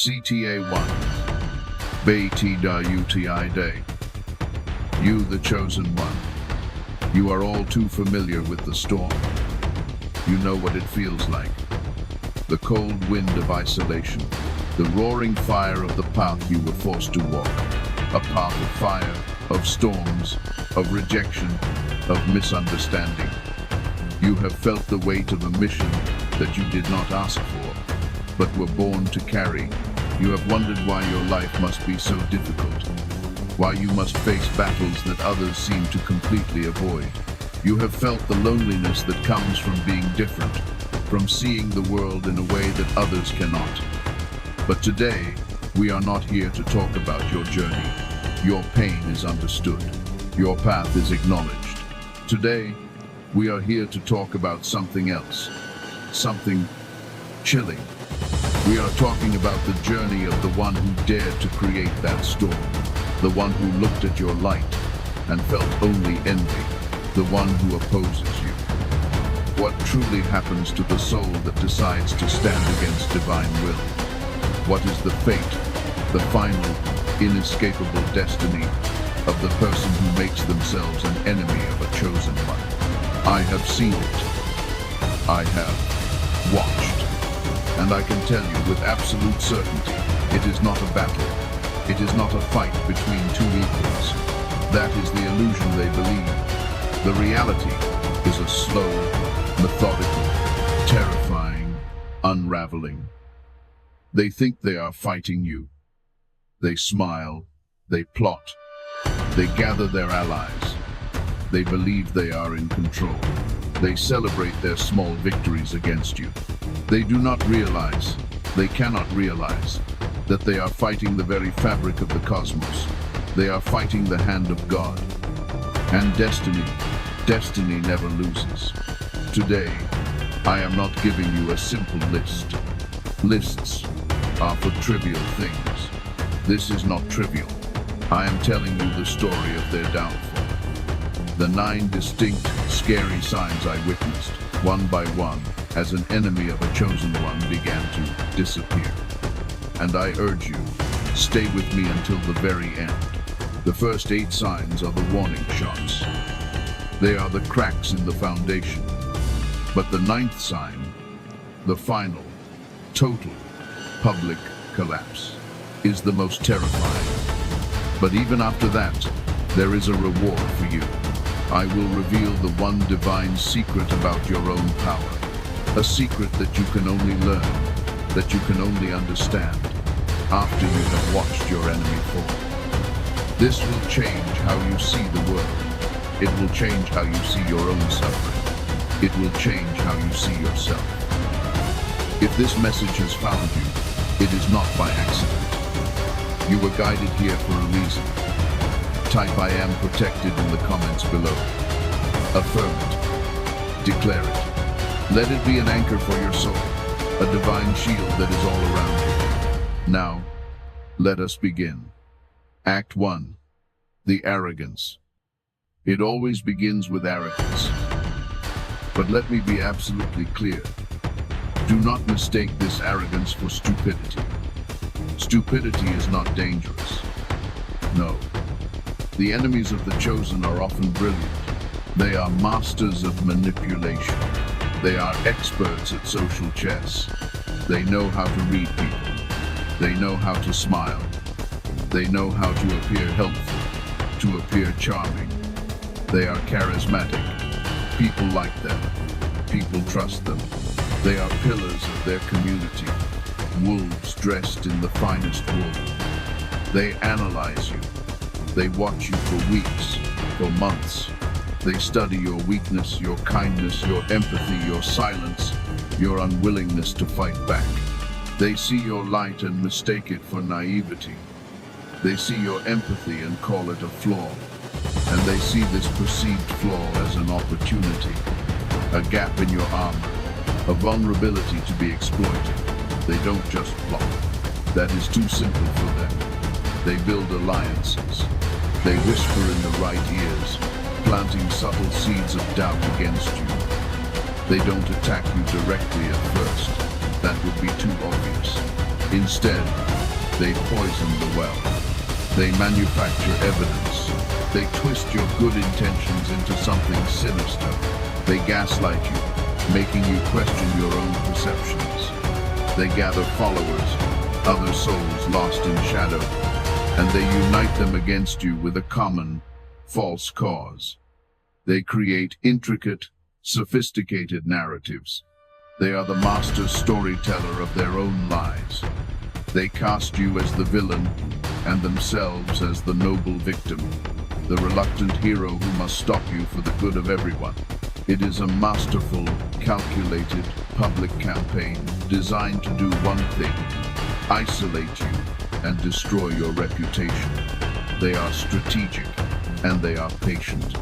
CTA1, Beti Day. You, the chosen one. You are all too familiar with the storm. You know what it feels like. The cold wind of isolation, the roaring fire of the path you were forced to walk. A path of fire, of storms, of rejection, of misunderstanding. You have felt the weight of a mission that you did not ask for, but were born to carry. You have wondered why your life must be so difficult, why you must face battles that others seem to completely avoid. You have felt the loneliness that comes from being different, from seeing the world in a way that others cannot. But today, we are not here to talk about your journey. Your pain is understood. Your path is acknowledged. Today, we are here to talk about something else, something chilling. We are talking about the journey of the one who dared to create that storm, the one who looked at your light and felt only envy, the one who opposes you. What truly happens to the soul that decides to stand against divine will? What is the fate, the final, inescapable destiny of the person who makes themselves an enemy of a chosen one? I have seen it. I have watched. And I can tell you with absolute certainty, it is not a battle. It is not a fight between two equals. That is the illusion they believe. The reality is a slow, methodical, terrifying unraveling. They think they are fighting you. They smile, they plot, they gather their allies. They believe they are in control. They celebrate their small victories against you. They do not realize, they cannot realize, that they are fighting the very fabric of the cosmos. They are fighting the hand of God. And destiny never loses. Today, I am not giving you a simple list. Lists are for trivial things. This is not trivial. I am telling you the story of their downfall. The 9 distinct, scary signs I witnessed, one by one, as an enemy of a chosen one began to disappear. And I urge you, stay with me until the very end. The first 8 signs are the warning shots. They are the cracks in the foundation. But the 9th sign, the final, total, public collapse, is the most terrifying. But even after that, there is a reward for you. I will reveal the one divine secret about your own power. A secret that you can only learn, that you can only understand, after you have watched your enemy fall. This will change how you see the world. It will change how you see your own suffering. It will change how you see yourself. If this message has found you, it is not by accident. You were guided here for a reason. Type I am protected in the comments below. Affirm it. Declare it. Let it be an anchor for your soul, a divine shield that is all around you. Now, let us begin. Act 1. The Arrogance. It always begins with arrogance. But let me be absolutely clear. Do not mistake this arrogance for stupidity. Stupidity is not dangerous. No. The enemies of the chosen are often brilliant. They are masters of manipulation. They are experts at social chess. They know how to read people. They know how to smile. They know how to appear helpful, to appear charming. They are charismatic. People like them. People trust them. They are pillars of their community. Wolves dressed in the finest wool. They analyze you. They watch you for weeks, for months. They study your weakness, your kindness, your empathy, your silence, your unwillingness to fight back. They see your light and mistake it for naivety. They see your empathy and call it a flaw. And they see this perceived flaw as an opportunity, a gap in your armor, a vulnerability to be exploited. They don't just plot. That is too simple for them. They build alliances. They whisper in the right ears, planting subtle seeds of doubt against you. They don't attack you directly at first. That would be too obvious. Instead, They poison the well. They manufacture evidence. They twist your good intentions into something sinister. They gaslight you, making you question your own perceptions. They gather followers, other souls lost in shadow, and they unite them against you with a common, false cause. They create intricate, sophisticated narratives. They are the master storyteller of their own lies. They cast you as the villain and themselves as the noble victim, the reluctant hero who must stop you for the good of everyone. It is a masterful, calculated, public campaign designed to do one thing: isolate you and destroy your reputation. They are strategic and they are patient.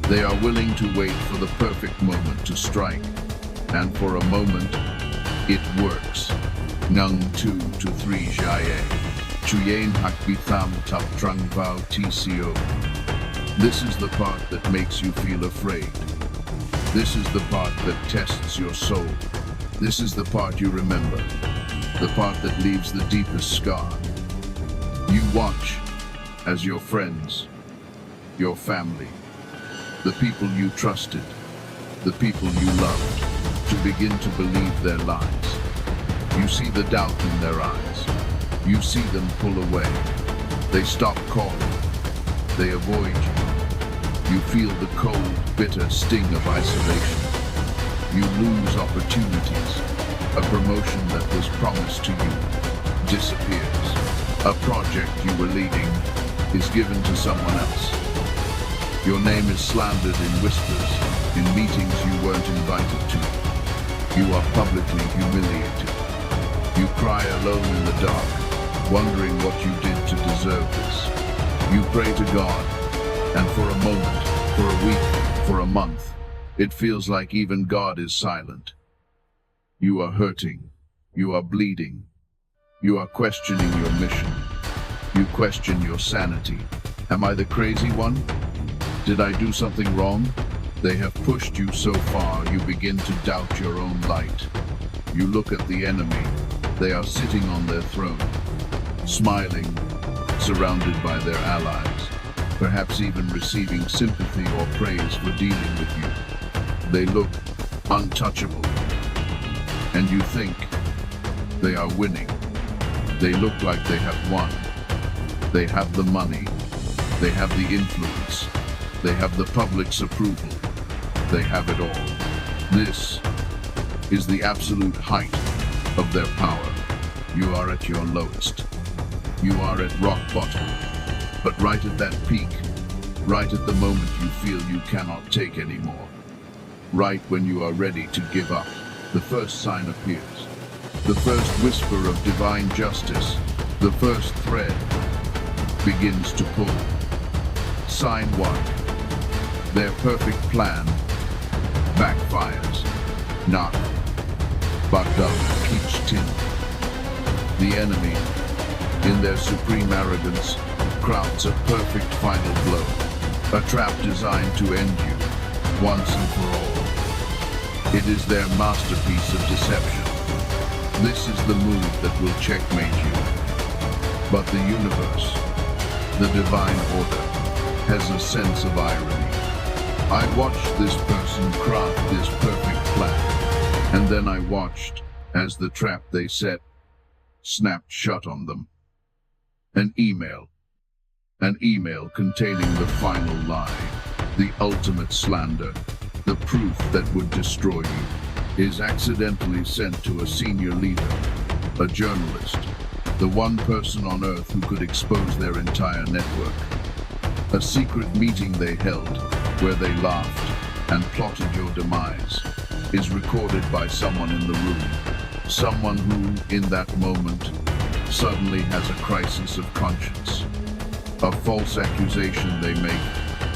They are willing to wait for the perfect moment to strike, and for a moment, it works. Nung 2 to 3 Jaye. Chuyen Hakbitham Tap Trung Vau TCO. This is the part that makes you feel afraid. This is the part that tests your soul. This is the part you remember. The part that leaves the deepest scar. You watch as your friends, your family, the people you trusted, the people you loved, to begin to believe their lies. You see the doubt in their eyes. You see them pull away. They stop calling. They avoid you. You feel the cold, bitter sting of isolation. You lose opportunities. A promotion that was promised to you disappears. A project you were leading is given to someone else. Your name is slandered in whispers, in meetings you weren't invited to. You are publicly humiliated. You cry alone in the dark, wondering what you did to deserve this. You pray to God, and for a moment, for a week, for a month, it feels like even God is silent. You are hurting. You are bleeding. You are questioning your mission. You question your sanity. Am I the crazy one? Did I do something wrong? They have pushed you so far, you begin to doubt your own light. You look at the enemy. They are sitting on their throne, smiling, surrounded by their allies, perhaps even receiving sympathy or praise for dealing with you. They look untouchable, and you think they are winning. They look like they have won. They have the money. They have the influence. They have the public's approval. They have it all. This is the absolute height of their power. You are at your lowest. You are at rock bottom. But right at that peak, right at the moment you feel you cannot take anymore, right when you are ready to give up, the first sign appears. The first whisper of divine justice, the first thread, begins to pull. Sign 1. Their perfect plan backfires. Knock. Bagdad Tin. The enemy, in their supreme arrogance, crafts a perfect final blow. A trap designed to end you, once and for all. It is their masterpiece of deception. This is the move that will checkmate you. But the universe, the divine order, has a sense of irony. I watched this person craft this perfect plan, and then I watched as the trap they set snapped shut on them. An email containing the final lie, the ultimate slander, the proof that would destroy you, is accidentally sent to a senior leader, a journalist, the one person on Earth who could expose their entire network. A secret meeting they held, where they laughed and plotted your demise, is recorded by someone in the room. Someone who, in that moment, suddenly has a crisis of conscience. A false accusation they make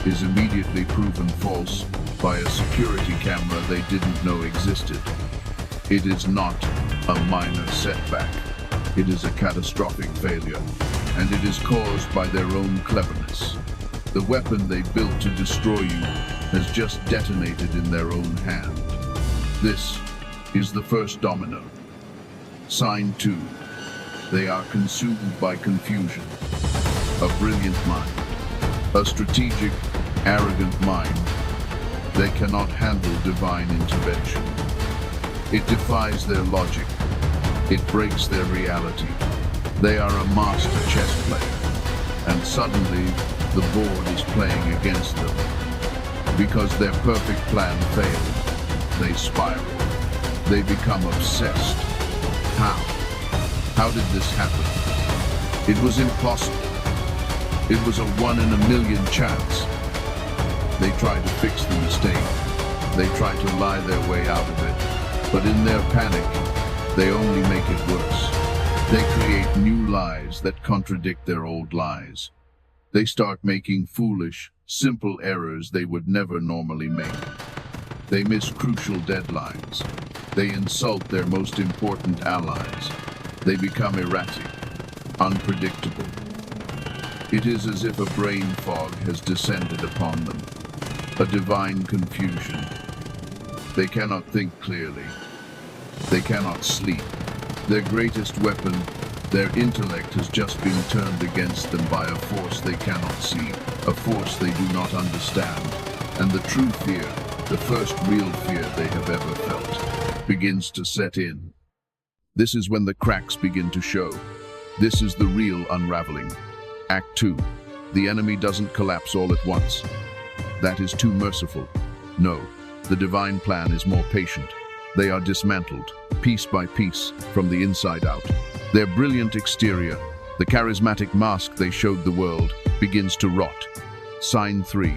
is immediately proven false by a security camera they didn't know existed. It is not a minor setback. It is a catastrophic failure, and it is caused by their own cleverness. The weapon they built to destroy you has just detonated in their own hand. This is the first domino. Sign 2. They are consumed by confusion. A brilliant mind, a strategic, arrogant mind. They cannot handle divine intervention. It defies their logic. It breaks their reality. They are a master chess player, and suddenly the board is playing against them. Because their perfect plan failed, they spiral. They become obsessed. How? How did this happen? It was impossible. It was a 1 in a million chance. They try to fix the mistake. They try to lie their way out of it. But in their panic, they only make it worse. They create new lies that contradict their old lies. They start making foolish, simple errors they would never normally make. They miss crucial deadlines. They insult their most important allies. They become erratic, unpredictable. It is as if a brain fog has descended upon them, a divine confusion. They cannot think clearly. They cannot sleep. Their greatest weapon, their intellect, has just been turned against them by a force they cannot see, a force they do not understand. And the true fear, the first real fear they have ever felt, begins to set in. This is when the cracks begin to show. This is the real unraveling. Act 2. The enemy doesn't collapse all at once. That is too merciful. No, the divine plan is more patient. They are dismantled, piece by piece, from the inside out. Their brilliant exterior, the charismatic mask they showed the world, begins to rot. Sign 3.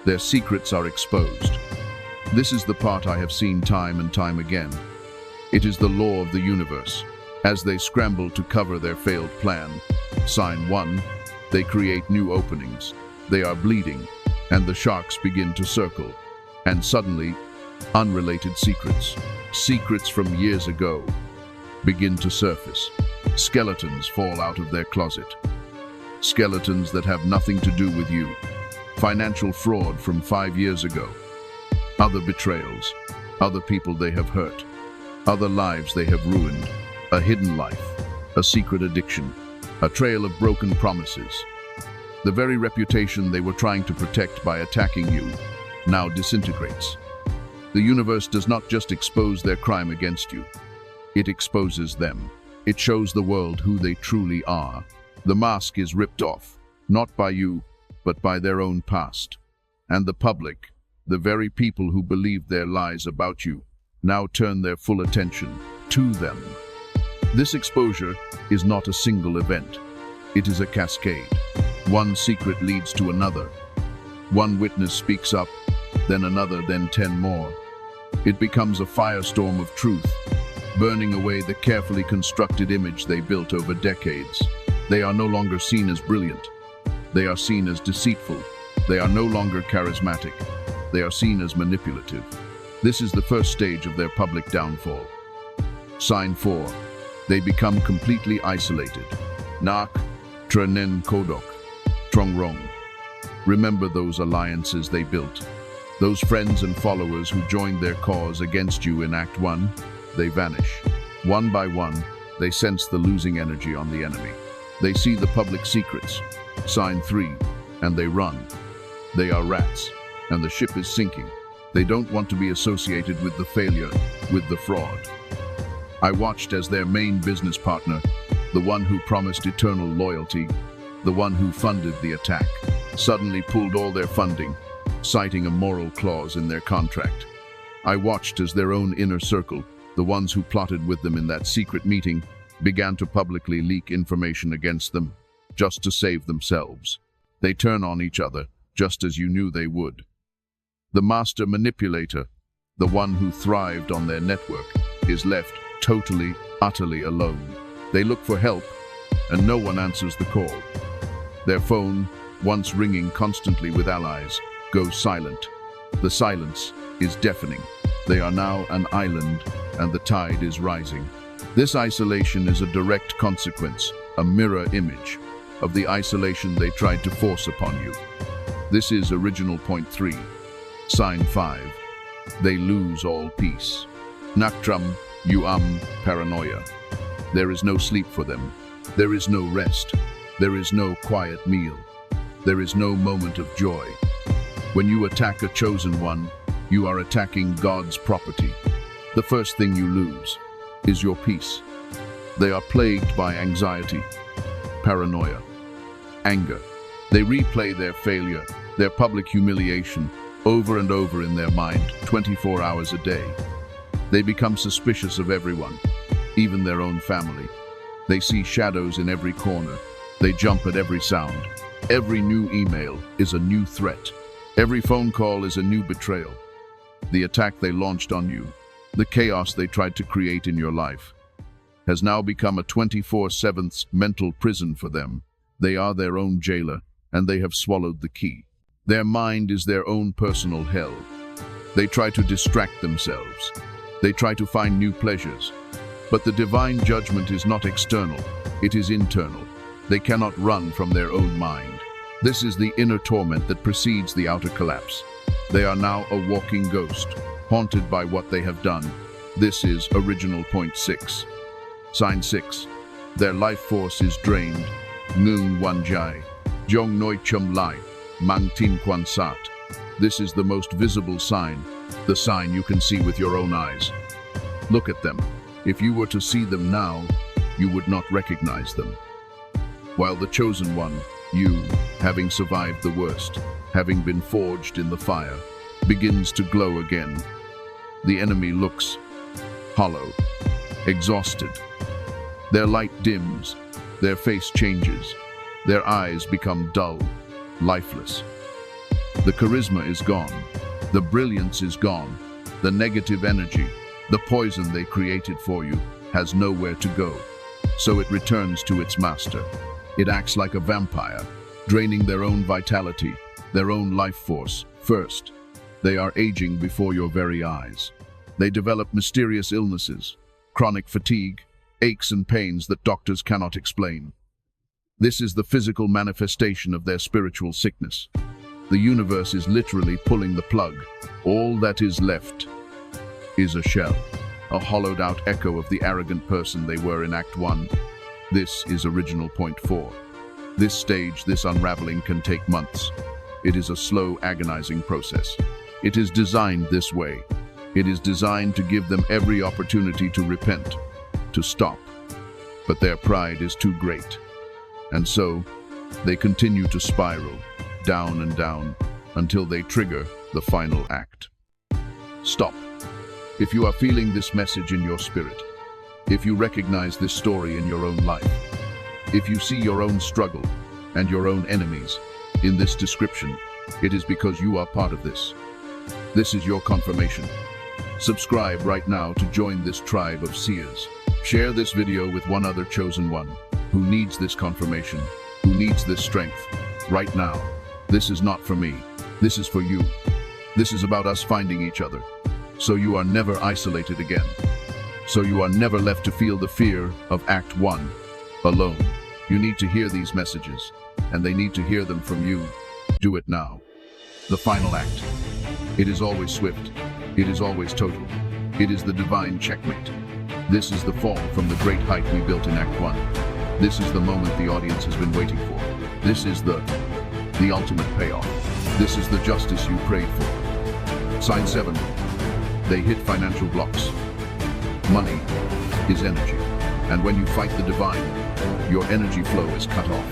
Their secrets are exposed. This is the part I have seen time and time again. It is the law of the universe. As they scramble to cover their failed plan, sign 1, they create new openings. They are bleeding, and the sharks begin to circle. And suddenly, unrelated secrets, secrets from years ago, begin to surface. Skeletons fall out of their closet. Skeletons that have nothing to do with you. Financial fraud from 5 years ago. Other betrayals. Other people they have hurt. Other lives they have ruined. A hidden life. A secret addiction. A trail of broken promises. The very reputation they were trying to protect by attacking you now disintegrates. The universe does not just expose their crime against you. It exposes them. It shows the world who they truly are. The mask is ripped off, not by you, but by their own past. And the public, the very people who believed their lies about you, now turn their full attention to them. This exposure is not a single event. It is a cascade. One secret leads to another. One witness speaks up, then another, then 10 more. It becomes a firestorm of truth, burning away the carefully constructed image they built over decades. They are no longer seen as brilliant. They are seen as deceitful. They are no longer charismatic. They are seen as manipulative. This is the first stage of their public downfall. Sign 4. They become completely isolated. Nak, Trenen Kodok, Trongrong. Remember those alliances they built. Those friends and followers who joined their cause against you in Act 1, they vanish. One by one, they sense the losing energy on the enemy. They see the public secrets. Sign 3, and they run. They are rats, and the ship is sinking. They don't want to be associated with the failure, with the fraud. I watched as their main business partner, the one who promised eternal loyalty, the one who funded the attack, suddenly pulled all their funding, citing a moral clause in their contract. I watched as their own inner circle, the ones who plotted with them in that secret meeting, began to publicly leak information against them, just to save themselves. They turn on each other, just as you knew they would. The master manipulator, the one who thrived on their network, is left totally, utterly alone. They look for help, and no one answers the call. Their phone, once ringing constantly with allies, goes silent. The silence is deafening. They are now an island, and the tide is rising. This isolation is a direct consequence, a mirror image, of the isolation they tried to force upon you. This is original point 3. Sign 5. They lose all peace. Naktram, paranoia. There is no sleep for them. There is no rest. There is no quiet meal. There is no moment of joy. When you attack a chosen one, you are attacking God's property. The first thing you lose is your peace. They are plagued by anxiety, paranoia, anger. They replay their failure, their public humiliation, over and over in their mind, 24 hours a day. They become suspicious of everyone, even their own family. They see shadows in every corner. They jump at every sound. Every new email is a new threat. Every phone call is a new betrayal. The attack they launched on you, the chaos they tried to create in your life, has now become a 24/7 mental prison for them. They are their own jailer, and they have swallowed the key. Their mind is their own personal hell. They try to distract themselves. They try to find new pleasures. But the divine judgment is not external, it is internal. They cannot run from their own mind. This is the inner torment that precedes the outer collapse. They are now a walking ghost, haunted by what they have done. This is original point 6. Sign 6. Their life force is drained. Ngung wan jai. Jong noi chum lai. Mang tin quan sat. This is the most visible sign, the sign you can see with your own eyes. Look at them. If you were to see them now, you would not recognize them. While the chosen one, you, having survived the worst, having been forged in the fire, begins to glow again. The enemy looks hollow, exhausted. Their light dims, their face changes, their eyes become dull, lifeless. The charisma is gone, the brilliance is gone, the negative energy, the poison they created for you, has nowhere to go. So it returns to its master. It acts like a vampire, draining their own vitality, their own life force. First, they are aging before your very eyes. They develop mysterious illnesses, chronic fatigue, aches and pains that doctors cannot explain. This is the physical manifestation of their spiritual sickness. The universe is literally pulling the plug. All that is left is a shell, a hollowed-out echo of the arrogant person they were in Act 1. This is original point 4. This stage, this unraveling, can take months. It is a slow, agonizing process. It is designed this way. It is designed to give them every opportunity to repent, to stop. But their pride is too great. And so, they continue to spiral, down and down, until they trigger the final act. Stop. If you are feeling this message in your spirit, if you recognize this story in your own life, if you see your own struggle and your own enemies in this description, it is because you are part of this. This is your confirmation. Subscribe right now to join this tribe of seers. Share this video with one other chosen one who needs this confirmation, who needs this strength right now. This is not for me. This is for you. This is about us finding each other, so you are never isolated again. So you are never left to feel the fear of Act 1 alone. You need to hear these messages, and they need to hear them from you. Do it now. The final act. It is always swift. It is always total. It is the divine checkmate. This is the fall from the great height we built in Act 1. This is the moment the audience has been waiting for. This is the ultimate payoff. This is the justice you prayed for. Sign 7. They hit financial blocks. Money is energy, and when you fight the divine, your energy flow is cut off.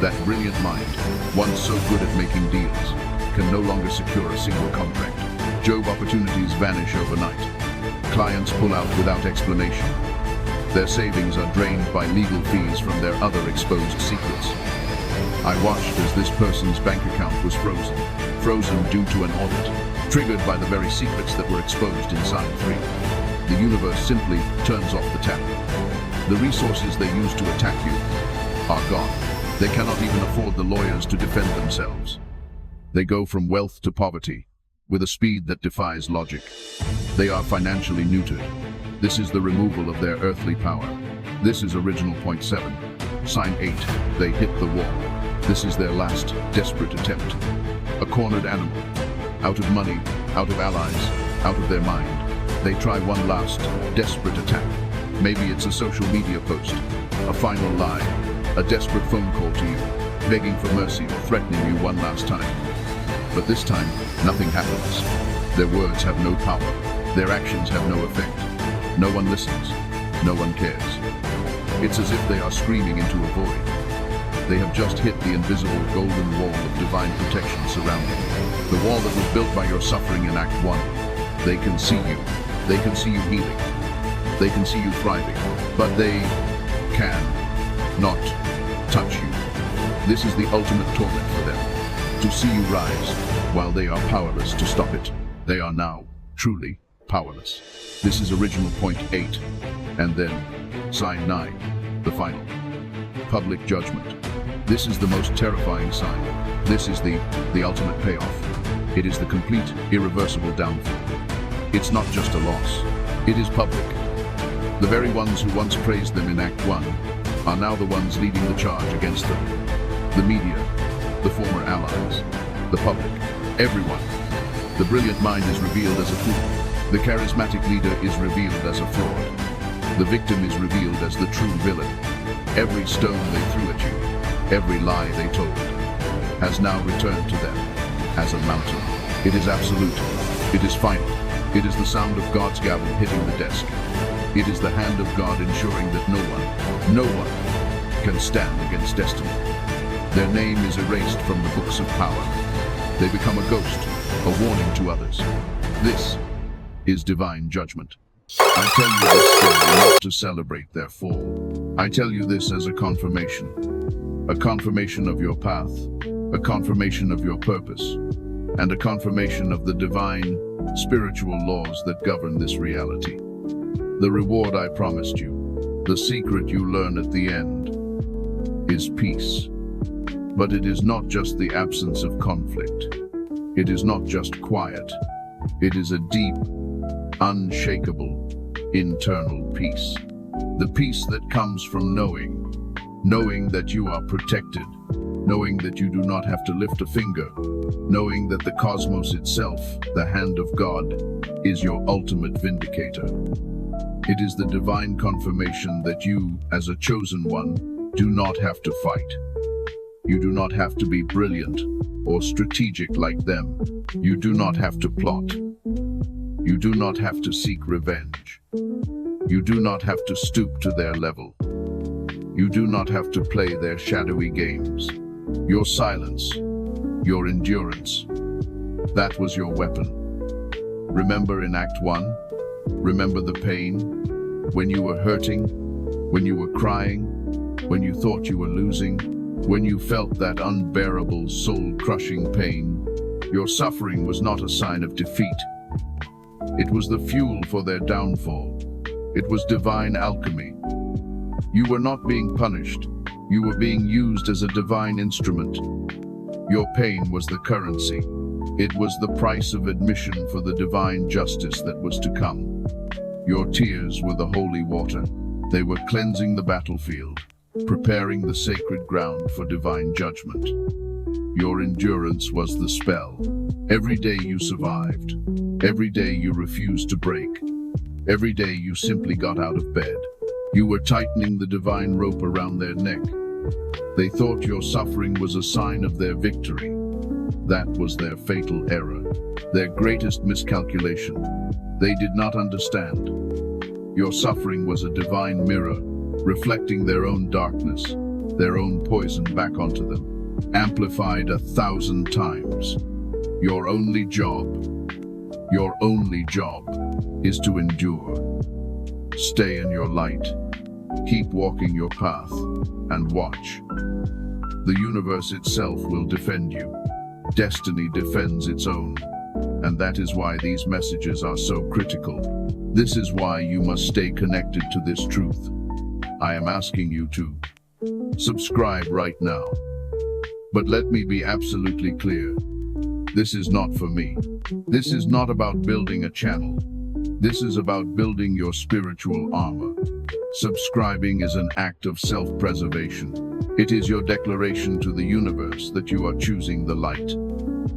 That brilliant mind, once so good at making deals, can no longer secure a single contract. Job opportunities vanish overnight. Clients pull out without explanation. Their savings are drained by legal fees from their other exposed secrets. I watched as this person's bank account was frozen due to an audit, triggered by the very secrets that were exposed in Sign 3. The universe simply turns off the tap. The resources they used to attack you are gone. They cannot even afford the lawyers to defend themselves. They go from wealth to poverty, with a speed that defies logic. They are financially neutered. This is the removal of their earthly power. This is original point 7. Sign 8. They hit the wall. This is their last desperate attempt. A cornered animal. Out of money, out of allies, out of their mind. They try one last desperate attack. Maybe it's a social media post. a final lie, a desperate phone call to you, begging for mercy or threatening you one last time. But this time, nothing happens. Their words have no power. Their actions have no effect. No one listens. No one cares. It's as if they are screaming into a void. They have just hit the invisible golden wall of divine protection surrounding you. The wall that was built by your suffering in Act 1. They can see you. They can see you healing. They can see you thriving. But they can not touch you. This is the ultimate torment for them. To see you rise, while they are powerless to stop it. They are now truly powerless. This is original point 8. And then, sign 9, the final. Public judgment. This is the most terrifying sign. This is the ultimate payoff. It is the complete, irreversible downfall. It's not just a loss. It is public. The very ones who once praised them in Act 1 are now the ones leading the charge against them. The media, the former allies, the public, everyone. The brilliant mind is revealed as a fool. The charismatic leader is revealed as a fraud. The victim is revealed as the true villain. Every stone they threw at you, every lie they told, has now returned to them as a mountain. It is absolute. It is final. It is the sound of God's gavel hitting the desk. It is the hand of God ensuring that no one can stand against destiny. Their name is erased from the books of power. They become a ghost, a warning to others. This is divine judgment. I tell you this story not to celebrate their fall. I tell you this as a confirmation of your path, a confirmation of your purpose, and a confirmation of the divine, spiritual laws that govern this reality. The reward I promised you, the secret you learn at the end, is peace. But it is not just the absence of conflict. It is not just quiet. It is a deep, unshakable, internal peace. The peace that comes from knowing that you are protected, knowing that you do not have to lift a finger, knowing that the cosmos itself, the hand of God, is your ultimate vindicator. It is the divine confirmation that you, as a chosen one, do not have to fight. You do not have to be brilliant or strategic like them. You do not have to plot. You do not have to seek revenge. You do not have to stoop to their level. You do not have to play their shadowy games. Your silence, your endurance, that was your weapon. Remember in Act 1? Remember the pain? When you were hurting? When you were crying? When you thought you were losing? When you felt that unbearable, soul-crushing pain? Your suffering was not a sign of defeat. It was the fuel for their downfall. It was divine alchemy. You were not being punished. You were being used as a divine instrument. Your pain was the currency. It was the price of admission for the divine justice that was to come. Your tears were the holy water. They were cleansing the battlefield, preparing the sacred ground for divine judgment. Your endurance was the spell. Every day you survived. Every day you refused to break. Every day you simply got out of bed. You were tightening the divine rope around their neck. They thought your suffering was a sign of their victory. That was their fatal error, their greatest miscalculation. They did not understand. Your suffering was a divine mirror, reflecting their own darkness, their own poison back onto them, amplified 1,000 times. Your only job is to endure. Stay in your light. Keep walking your path and watch. The universe itself will defend you. Destiny defends its own. And that is why these messages are so critical. This is why you must stay connected to this truth. I am asking you to subscribe right now. But let me be absolutely clear. This is not for me. This is not about building a channel. This is about building your spiritual armor. Subscribing is an act of self-preservation. It is your declaration to the universe that you are choosing the light,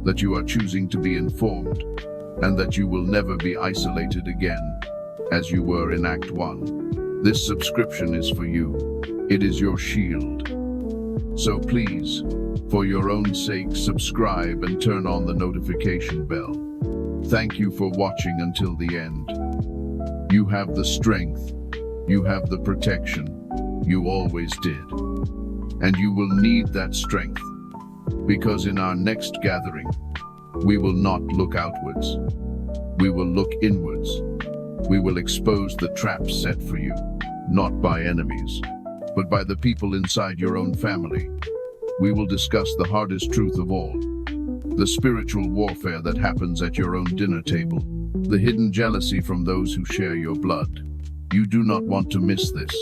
that you are choosing to be informed, and that you will never be isolated again, as you were in Act 1. This subscription is for you. It is your shield. So please, for your own sake, subscribe and turn on the notification bell. Thank you for watching until the end. You have the strength. You have the protection. You always did. And you will need that strength, because in our next gathering, we will not look outwards. We will look inwards. We will expose the traps set for you, not by enemies, but by the people inside your own family. We will discuss the hardest truth of all, the spiritual warfare that happens at your own dinner table, the hidden jealousy from those who share your blood. You do not want to miss this.